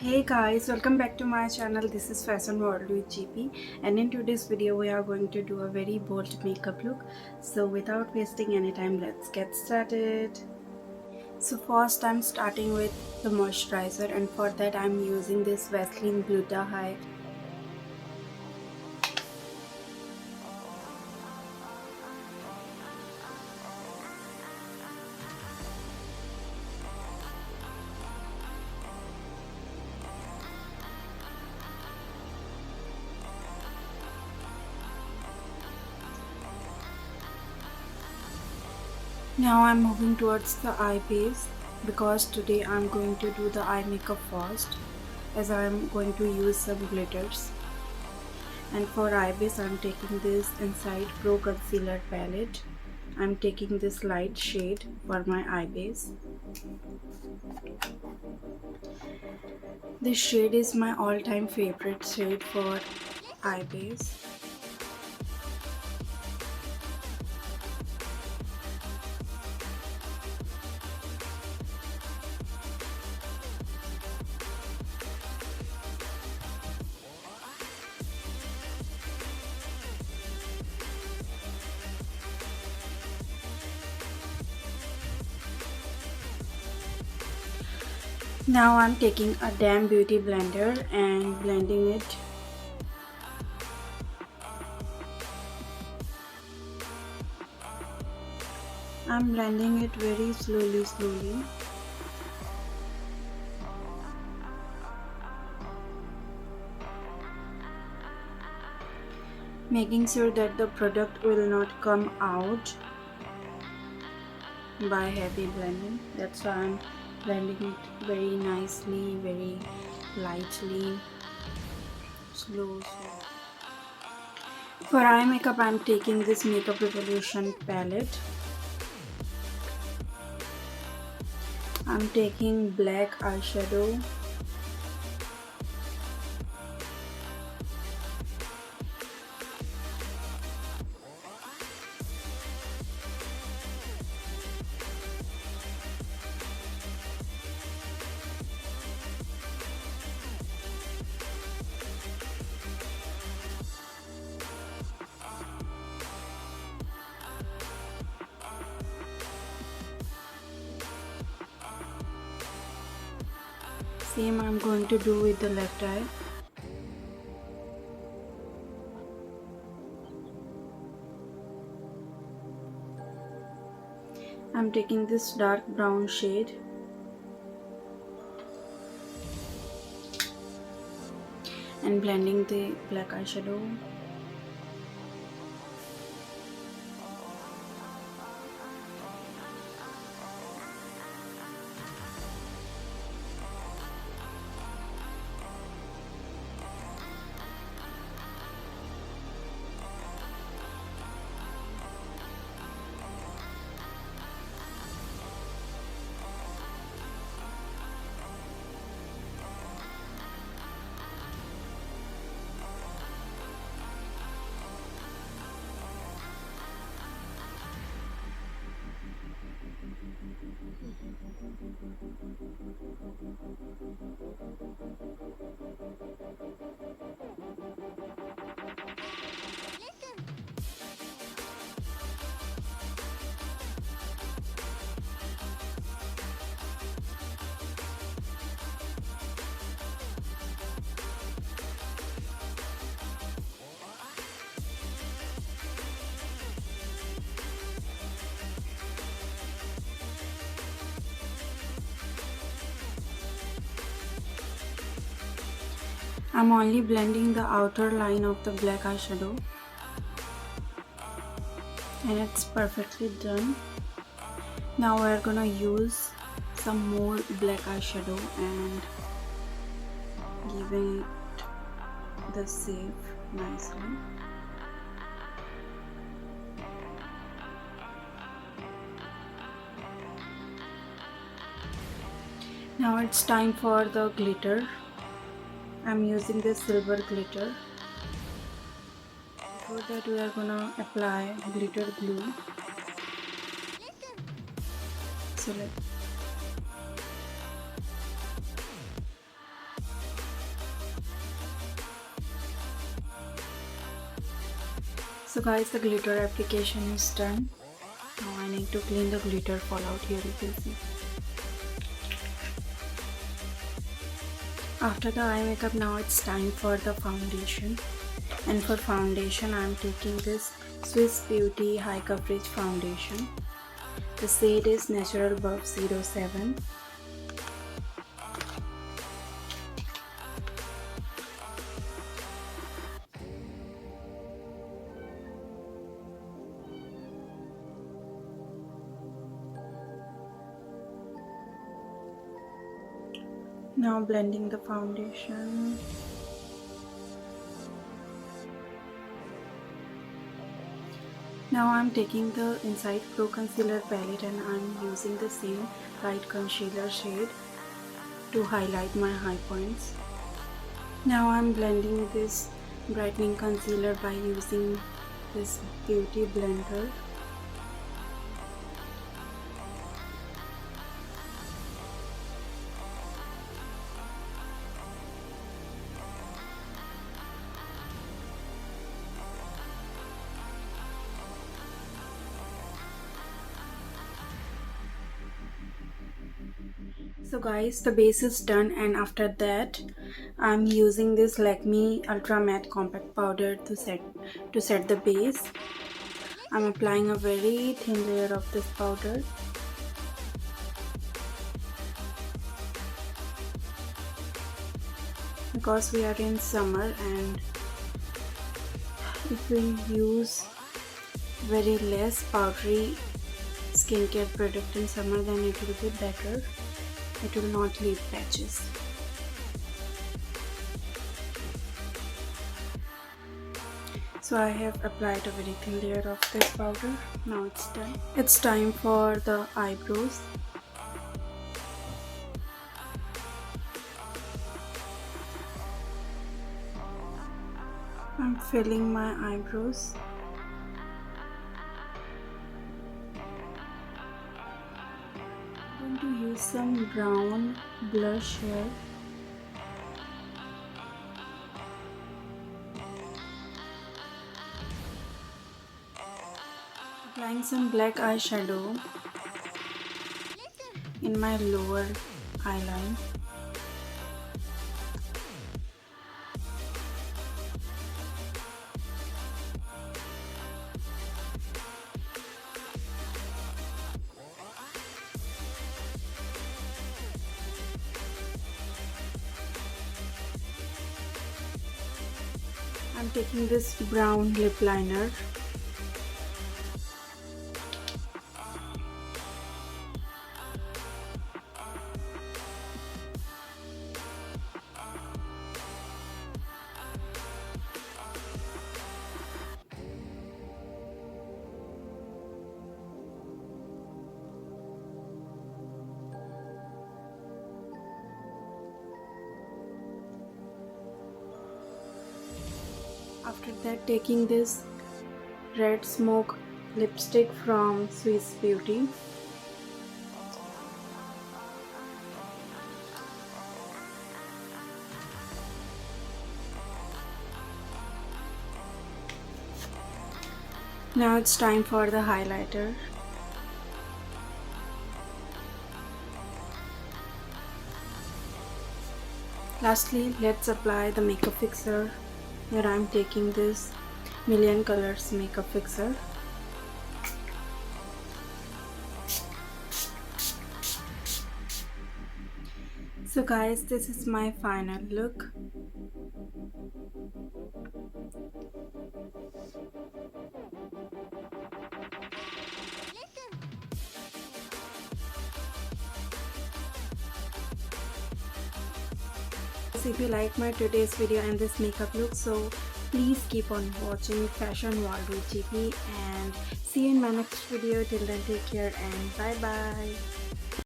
Hey guys, welcome back to my channel. This is Fashion World with GP, and in today's video we are going to do a very bold makeup look. So without wasting any time, let's get started. So first I'm starting with the moisturizer, and for that I'm using this Vaseline Gluta. Now I'm moving towards the eye base because today I'm going to do the eye makeup first, as I'm going to use some glitters. And for eye base I'm taking this Inside Pro Concealer palette. I'm taking this light shade for my eye base. This shade is my all-time favorite shade for eye base. Now I'm taking a damn beauty blender and blending it. I'm blending it very slowly. Making sure that the product will not come out by heavy blending. That's why I'm blending it very nicely, very lightly, slow. For eye makeup I'm taking this Makeup Revolution palette. I'm taking black eyeshadow. Same I'm going to do with the left eye. I'm taking this dark brown shade and blending the black eyeshadow. I'm only blending the outer line of the black eyeshadow, and it's perfectly done. Now we're gonna use some more black eyeshadow and giving it the shape nicely. Now it's time for the glitter. I'm using this silver glitter. For that we are gonna apply glitter glue. So So guys, the glitter application is done. Now I need to clean the glitter fallout. Here you can see. After the eye makeup, now it's time for the foundation. And for foundation, I'm taking this Swiss Beauty High Coverage Foundation. The shade is Natural Buff 07. Now blending the foundation. Now I'm taking the Inside Pro Concealer palette and I'm using the same light concealer shade to highlight my high points. Now I'm blending this brightening concealer by using this beauty blender. So guys, the base is done, and after that I'm using this Lakme Ultra Matte Compact Powder to set the base. I'm applying a very thin layer of this powder. Because we are in summer, and if we use very less powdery skincare product in summer, then it will be better. It will not leave patches. So I have applied a very thin layer of this powder. Now it's done. It's time for the eyebrows. I'm filling my eyebrows. I'm going to use some brown blush here. Applying some black eyeshadow in my lower eyeline. I'm taking this brown lip liner. After that, taking this red smoke lipstick from Swiss Beauty. Now it's time for the highlighter. Lastly, let's apply the makeup fixer. Here I'm taking this Million Colors makeup fixer. So guys, this is my final look. If you like my today's video and this makeup look, so please keep on watching Fashion World with GP, and see you in my next video. Till then, take care and bye bye.